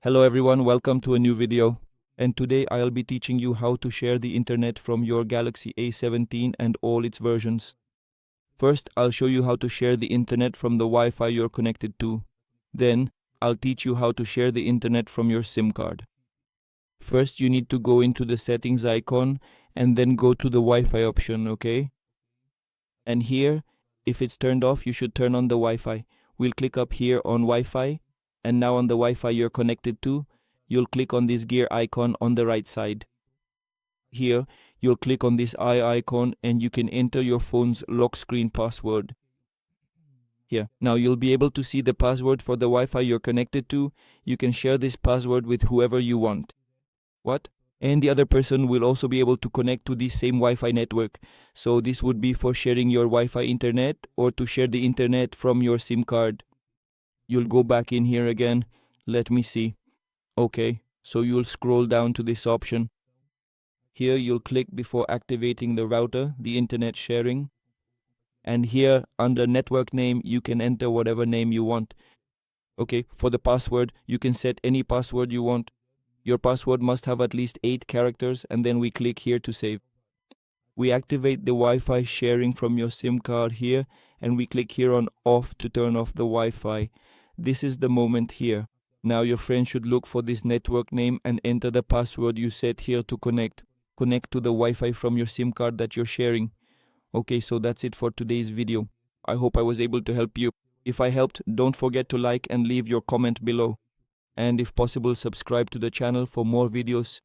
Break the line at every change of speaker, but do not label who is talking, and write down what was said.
Hello everyone, welcome to a new video. And today I'll be teaching you how to share the internet from your Galaxy A17 and all its versions. First, I'll show you how to share the internet from the Wi-Fi you're connected to. Then, I'll teach you how to share the internet from your SIM card. First, you need to go into the settings icon and then go to the Wi-Fi option, okay? And here, if it's turned off, you should turn on the Wi-Fi. We'll click up here on Wi-Fi, and now on the Wi-Fi you're connected to, you'll click on this gear icon on the right side. Here, you'll click on this eye icon and you can enter your phone's lock screen password. Here, now you'll be able to see the password for the Wi-Fi you're connected to. You can share this password with whoever you want. What? And the other person will also be able to connect to the same Wi-Fi network. So this would be for sharing your Wi-Fi internet or to share the internet from your SIM card. You'll go back in here again. Let me see. Okay, so you'll scroll down to this option. Here you'll click before activating the router, the internet sharing. And here under network name, you can enter whatever name you want. Okay, for the password, you can set any password you want. Your password must have at least 8 characters, and then we click here to save. We activate the Wi-Fi sharing from your SIM card here, and we click here on off to turn off the Wi-Fi. This is the moment here. Now your friend should look for this network name and enter the password you set here to connect. Connect to the Wi-Fi from your SIM card that you're sharing. Okay, so that's it for today's video. I hope I was able to help you. If I helped, don't forget to like and leave your comment below. And if possible, subscribe to the channel for more videos.